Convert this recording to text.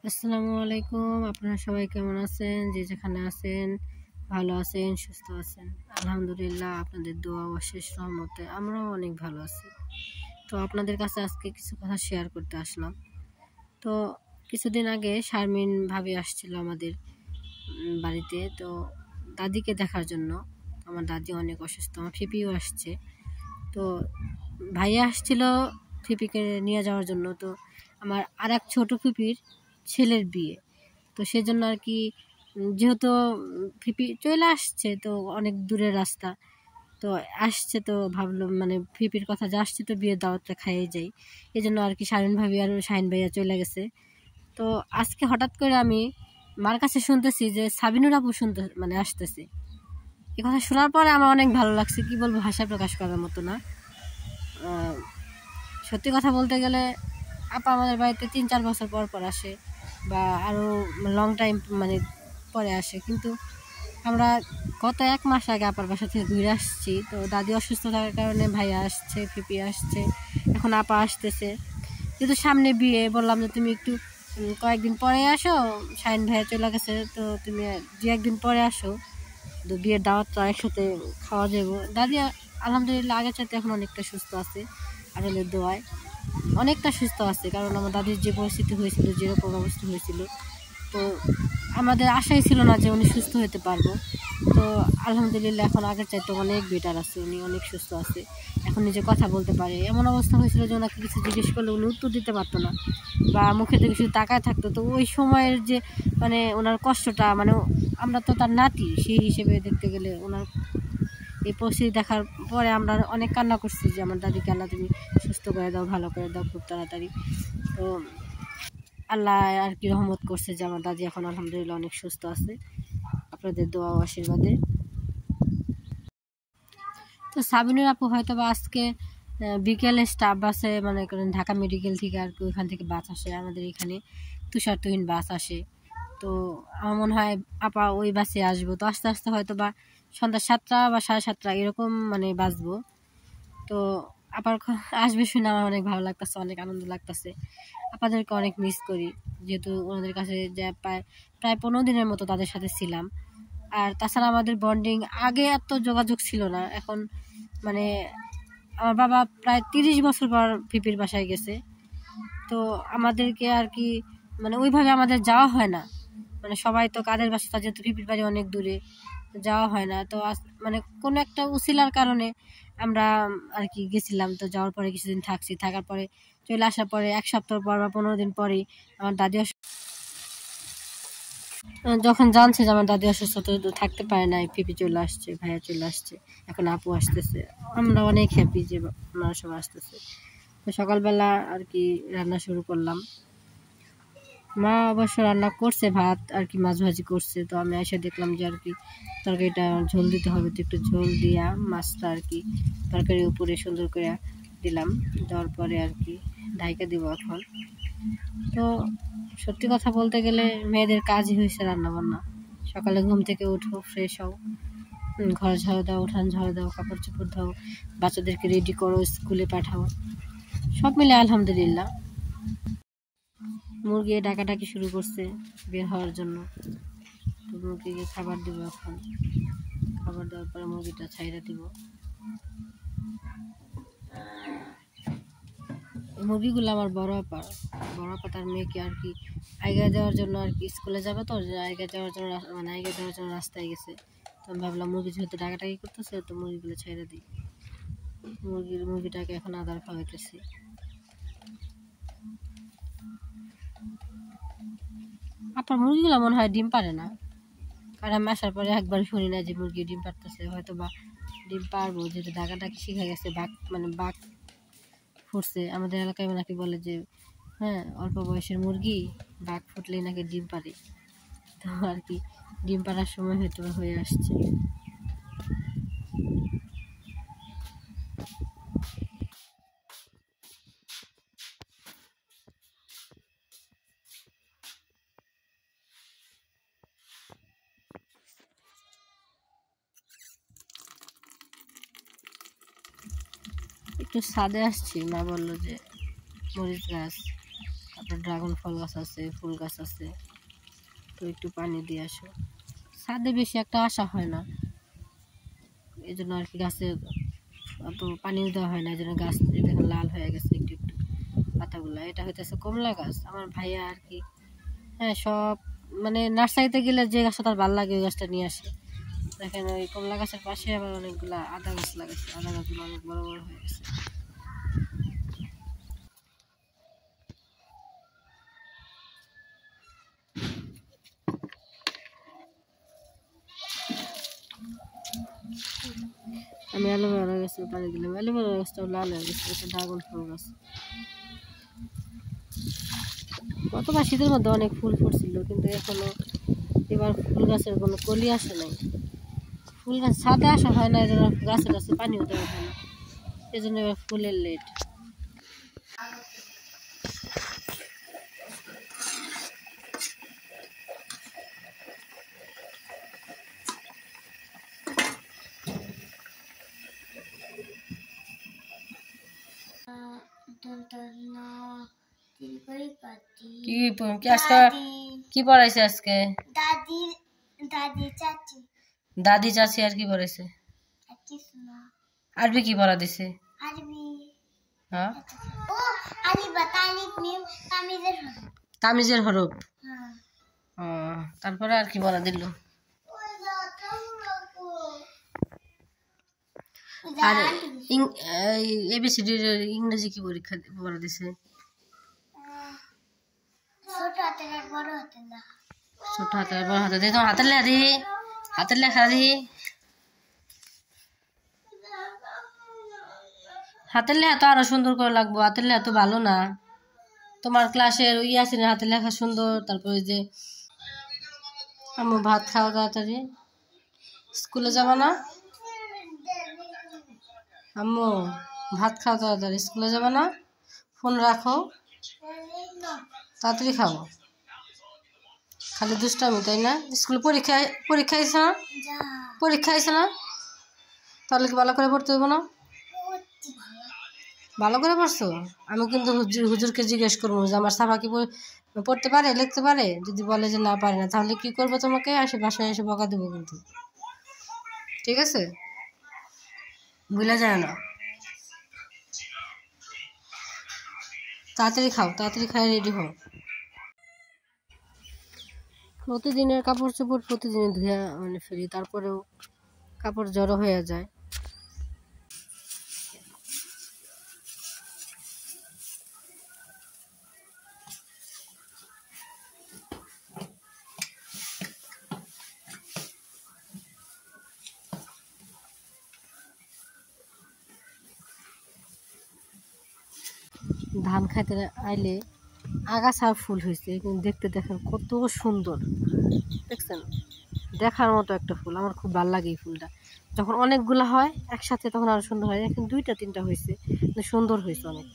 আসসালামু আলাইকুম। আপনারা সবাই কেমন আছেন? যে যেখানে আছেন ভালো আছেন, সুস্থ আছেন? আলহামদুলিল্লাহ, আপনাদের দোয়া ও অশেষ রহমতে আমরাও অনেক ভালো আছি। তো আপনাদের কাছে আজকে কিছু কথা শেয়ার করতে আসলাম। তো কিছুদিন আগে শারমিন ভাবি আসছিল আমাদের বাড়িতে, তো দাদিকে দেখার জন্য। আমার দাদি অনেক অসুস্থ, আমার ফিপিও আসছে। তো ভাইয়া আসছিল ফিপিকে নিয়ে যাওয়ার জন্য। তো আমার আর এক ছোটো ফিপির ছেলের বিয়ে, তো সেজন্য আর কি, যেহেতু ফিপি চলে আসছে, তো অনেক দূরের রাস্তা, তো আসছে, তো ভাবলাম মানে ফিপির কথা যে আসছে, তো বিয়ের দাওয়াতটা খাইয়ে যাই। এই জন্য আর কি শারমিন ভাবি আর শাহিন ভাইয়া চলে গেছে। তো আজকে হঠাৎ করে আমি মার কাছে শুনতেছি যে সাবিনুর আপু আসতেছে। এই কথা শোনার পরে আমার অনেক ভালো লাগছে, কি বলবো, ভাষায় প্রকাশ করার মতো না। সত্যি কথা বলতে গেলে আপা আমাদের বাড়িতে 3-4 বছর পর পর আসে, বা আরও লং টাইম পরে আসে। কিন্তু আমরা গত 1 মাস আগে আপার বাসা থেকে ঘুরে আসছি। তো দাদি অসুস্থ থাকার কারণে ভাইয়া আসছে, ফিপি আসছে, এখন আপা আসতেছে। যেহেতু সামনে বিয়ে, বললাম যে তুমি একটু কয়েকদিন পরে আসো, শাহিন ভাইয়া চলে গেছে, তো তুমি 2-1 দিন পরে আসো, তো বিয়ের দাওয়াতটা একসাথে খাওয়া যাবো। দাদি আলহামদুলিল্লাহ আগের চাইতে এখন অনেকটা সুস্থ আছে, আপনাদের দোয়ায় অনেকটা সুস্থ আছে। কারণ আমার দাদির যে পরিস্থিতি হয়েছিল, যেরকম অবস্থা হয়েছিল, তো আমাদের আশাই ছিল না যে উনি সুস্থ হতে পারবো। তো আলহামদুলিল্লাহ এখন আগের চাইতে অনেক বেটার আছে, উনি অনেক সুস্থ আছে, এখন নিজে কথা বলতে পারে। এমন অবস্থা হয়েছিল যে ওনাকে কিছু জিজ্ঞেস করলে উনি উত্তর দিতে পারতো না, বা মুখে থেকে শুধু তাকায় থাকতো। তো ওই সময়ের যে ওনার কষ্টটা, আমরা তো তার নাতি, সেই হিসেবে দেখতে গেলে ওনার এই পরিস্থিতি দেখার পরে আমরা অনেক কান্না করছি যে আমার দাদিকে আল্লাহ তুমি সুস্থ করে দাও, ভালো করে দাও খুব তাড়াতাড়ি। তো আল্লাহ আর কি রহমত করছে যে আমার দাদি এখন আলহামদুলিল্লাহ অনেক সুস্থ আছে, আপনাদের দোয়া ও আশীর্বাদে। তো সাবিনুর আপু হয়তো বা আজকে বিকেলে স্টাফ বাসে, মনে করেন ঢাকা মেডিকেল থেকে আর কি, ওইখান থেকে বাস আসে আমাদের এখানে, তুষার তুহিন বাস আসে। তো আমার মনে হয় আপা ওই বাসে আসবো। তো আস্তে আস্তে হয়তো বা সন্ধ্যা 7টা বা 7:30 এরকম বাসবো। তো আপার আসবে শুনে আমার অনেক ভালো লাগতেছে, অনেক আনন্দ লাগতেছে। আপনাদেরকে অনেক মিস করি, যেহেতু ওনাদের কাছে যে প্রায় 15 দিনের মতো তাদের সাথে ছিলাম। আর তাছাড়া আমাদের বন্ডিং আগে এত যোগাযোগ ছিল না। এখন আমার বাবা প্রায় 30 বছর পর ফিপির বাসায় গেছে। তো আমাদেরকে আর কি ওইভাবে আমাদের যাওয়া হয় না। সবাই তো কাদের বাসা, যেহেতু ফিপির বাড়ি অনেক দূরে, যাওয়া হয় না। তো কোনো একটা উছিলার কারণে আমরা আর কি গেছিলাম। তো যাওয়ার পরে কিছুদিন থাকছি, থাকার পরে চলে আসার পরে 1 সপ্তাহ পর বা 15 দিন পরেই আমার দাদি যখন জানছে যে আমার দাদি অসুস্থ, তো থাকতে পারে না, ফিপি চলে আসছে, ভাইয়া চলে আসছে, এখন আপু আসতেছে। আমরা অনেক হ্যাপি যে ওনারা সব আসতেছে। তো সকালবেলা আর কি রান্না শুরু করলাম। মা অবশ্য রান্না করছে, ভাত আর কি মাছ ভাজি করছে। তো আমি এসে দেখলাম যে আর কি তরকারিটা ঝোল দিতে হবে, তো একটু ঝোল দিয়া মাছটা আর কি তরকারির উপরে সুন্দর করে দিলাম। দেওয়ার পরে আর কি ঢাইকা দিব এখন। তো সত্যি কথা বলতে গেলে মেয়েদের কাজই হয়েছে রান্নাবান্না। সকালে ঘুম থেকে উঠো, ফ্রেশ হও, ঘর ঝাড়ু দাও, উঠান ঝাড়ু দাও, কাপড় চোপড় দাও, বাচ্চাদেরকে রেডি করো, স্কুলে পাঠাও, সব মিলে আলহামদুলিল্লাহ। মুরগি ডাকাডাকি শুরু করছে বের হওয়ার জন্য। তো মুরগিকে খাবার দেবো এখন। খাবার দেওয়ার পরে মুরগিটা ছাইড়া দিব। এই মুরগিগুলো আমার বড় আপা তার মেয়েকে আর কি আইগা দেওয়ার জন্য আর কি স্কুলে যাবে, তো আইগা দেওয়ার জন্য আইগা দেওয়ার জন্য রাস্তায় গেছে। তো আমি ভাবলাম মুরগি যেহেতু ডাকাডাকি করতেছে, তো মুরগিগুলো ছাইড়া দিই। মুরগিটাকে এখন আদার খাওয়াইতেছি। আপনার মুরগিগুলো মনে হয় ডিম পারে না, কারণ আমি আসার পরে একবার শুনি না যে মুরগি ডিম পারতেছে। হয়তো বা ডিম পারবো, যেহেতু ডাকাডাকি শিখে গেছে। বাঘ ফুটছে আমাদের এলাকায়, নাকি বলে যে হ্যাঁ, অল্প বয়সের মুরগি বাঘ ফুটলেই নাকি ডিম পারে। তো আর কি ডিম পাড়ার সময় হয়তো হয়ে আসছে। একটু ছাদে আসছি, মা বললো যে মরিচ গাছ, তারপর ড্রাগন ফল গাছ আছে, ফুল গাছ আছে। তো একটু পানি দিয়ে আসো। ছাদে বেশি একটা আসা হয় না, এই জন্য আর কি গাছে অত পানিও দেওয়া হয় না, এই জন্য গাছ দেখুন লাল হয়ে গেছে একটু একটু পাতাগুলো। এটা হইতেছে কমলা গাছ আমার ভাইয়া আর কি, হ্যাঁ সব মানে নার্সারিতে গেলে যে গাছটা তার ভালো লাগে ওই গাছটা নিয়ে আসে। দেখেন ওই কমলা গাছের পাশে আবার অনেকগুলা আদা গাছ লাগাচ্ছে, আদা গাছগুলো অনেক বড় বড় হয়ে গেছে। আমি অ্যালোভেরা গাছে পানি দিলাম, অ্যালোভেরা গাছটাও লাল হয়ে গেছে। এটা ড্রাগন ফল গাছ। গতবার শীতের মধ্যে অনেক ফুল ফুটছিল, কিন্তু এখনো এবার ফুল গাছের কোনো কলি আসে নাই। ফুল গাছ ছাদে আসা হয় না, এই জন্য গাছে গাছে পানিও দেওয়া হয় না, এই জন্য এবার ফুলের লেট। কি পড়াইছে আজকে? দাদি চাচি আর কি পড়াইছে? আরবি কি পড়া দিছে? হ্যাঁ, তামিজের হরফ। তারপরে আর কি পড়া দিল? আর এবিসিডির ইংরেজি কি পরীক্ষা পড়া দিছে? ছোট হাতের বড় হাতে দিয়ে তোমার হাতের লেখা দিই, হাতের লেখা দিই, হাতের লেখা তো আরো সুন্দর করে লাগবো। হাতের লেখা তো ভালো না। তোমার ক্লাসের ইয়াসিনের হাতের লেখা সুন্দর। তারপরে যে আম্মু ভাত খাওয়া তাড়াতাড়ি, স্কুলে যাবা না? আম্মু ভাত খাওয়া তাড়াতাড়ি, স্কুলে যাবা না? ফোন রাখো, তাড়াতাড়ি খাবো। খালি দুষ্টামি তাই না? স্কুলে পরীক্ষা হয়েছে না? পরীক্ষা হয়েছে না? তাহলে কি ভালো করে পড়তে হবে না? ভালো করে পড়ছো? আমি কিন্তু হুজুরকে জিজ্ঞেস করবো যে আমার সাফা কি পড়তে পারে, লিখতে পারে। যদি বলে যে না পারে না, তাহলে কি করবো? তোমাকে বাসায় এসে বকা দেবো কিন্তু, ঠিক আছে? ভুলে যায় না। তাড়াতাড়ি খাও, তাড়াতাড়ি খাই রেডি হও। প্রতিদিনের কাপড় চোপড় প্রতিদিন ধুয়ে মানে ফেলি, তারপরেও কাপড় জড়ো হয়ে যায়। ধান খাইতে আইলে আগাছার ফুল হয়েছে, কিন্তু দেখেন কত সুন্দর, দেখছেন? দেখার মতো একটা ফুল। আমার খুব ভালো লাগে এই ফুলটা। যখন অনেকগুলো হয় একসাথে তখন আরো সুন্দর হয়। এখন 2টা 3টা হয়েছে, সুন্দর হয়েছে অনেক।